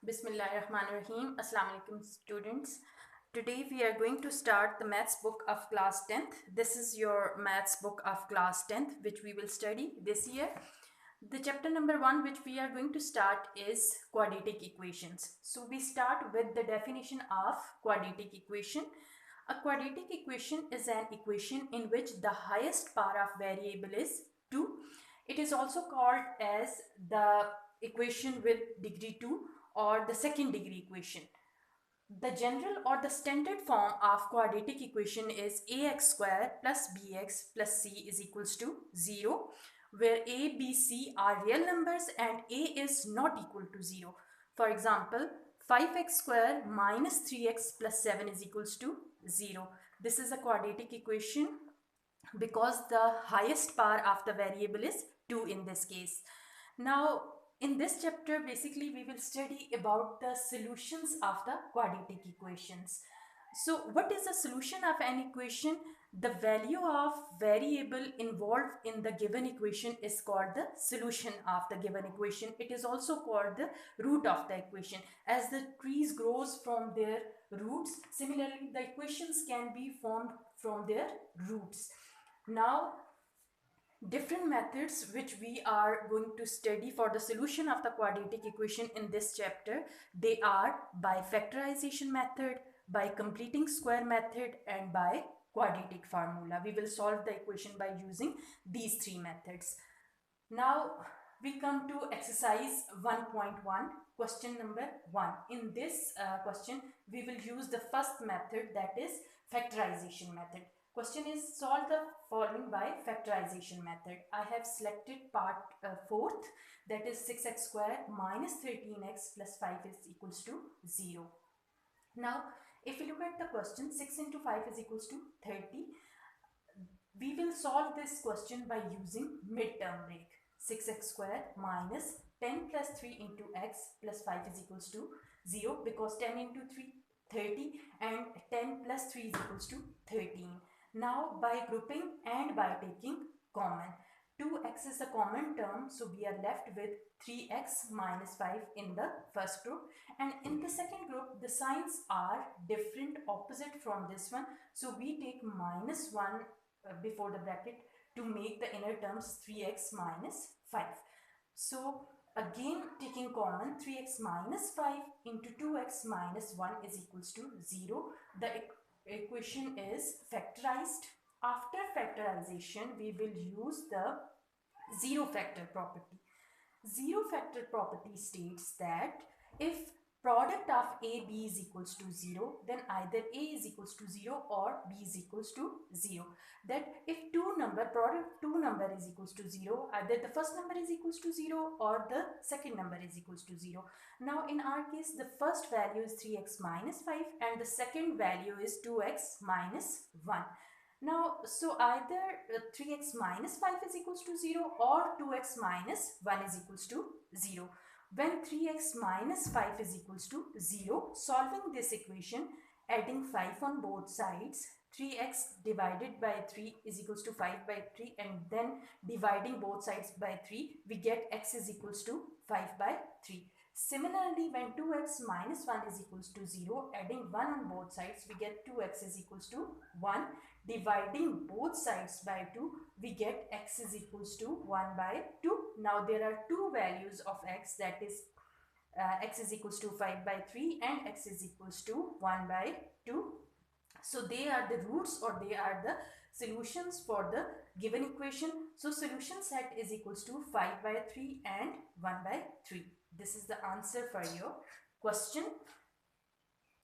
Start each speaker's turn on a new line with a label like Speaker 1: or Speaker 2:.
Speaker 1: Bismillahirrahmanirrahim. Assalamu alaikum students. Today we are going to start the maths book of class 10th. This is your maths book of class 10th which we will study this year. The chapter number 1 which we are going to start is quadratic equations. So we start with the definition of quadratic equation. A quadratic equation is an equation in which the highest power of variable is 2. It is also called as the equation with degree 2 or the second degree equation. The general or the standard form of quadratic equation is ax square plus bx plus c is equals to 0, where a, b, c are real numbers and a is not equal to 0. For example, 5x square minus 3x plus 7 is equals to 0. This is a quadratic equation because the highest power of the variable is 2 in this case. Now, in this chapter, basically, we will study about the solutions of the quadratic equations. So, what is the solution of an equation? The value of variable involved in the given equation is called the solution of the given equation. It is also called the root of the equation. As the trees grows from their roots, similarly, the equations can be formed from their roots. Now, different methods which we are going to study for the solution of the quadratic equation in this chapter, they are by factorization method, by completing square method, and by quadratic formula. We will solve the equation by using these three methods. Now we come to exercise 1.1, question number 1. In this question, we will use the first method, that is factorization method. Question is, solve the following by factorization method. I have selected part 4th, that is 6x square minus 13x plus 5 is equals to 0. Now, if you look at the question, 6 into 5 is equals to 30. We will solve this question by using midterm break. 6x square minus 10 plus 3 into x plus 5 is equals to 0, because 10 into 3, 30, and 10 plus 3 is equals to 13. Now, by grouping and by taking common, 2x is a common term, so we are left with 3x minus 5 in the first group, and in the second group the signs are different, opposite from this one, so we take minus 1 before the bracket to make the inner terms 3x minus 5. So again, taking common, 3x minus 5 into 2x minus 1 is equals to 0. The equation is factorized. After factorization, we will use the zero factor property. Zero factor property states that if product of a, b is equals to 0, then either a is equals to 0 or b is equals to 0. That if product 2 number is equals to 0, either the first number is equals to 0 or the second number is equals to 0. Now in our case, the first value is 3x minus 5 and the second value is 2x minus 1. Now, so either 3x minus 5 is equals to 0 or 2x minus 1 is equals to 0. When 3x minus 5 is equals to 0, solving this equation, adding 5 on both sides, 3x divided by 3 is equals to 5 by 3, and then dividing both sides by 3, we get x is equals to 5 by 3. Similarly, when 2x minus 1 is equals to 0, adding 1 on both sides, we get 2x is equals to 1. Dividing both sides by 2, we get x is equals to 1 by 2. Now there are two values of x, that is x is equals to 5 by 3 and x is equals to 1 by 2. So they are the roots, or they are the solutions for the given equation. So solution set is equals to 5 by 3 and 1 by 3. This is the answer for your question.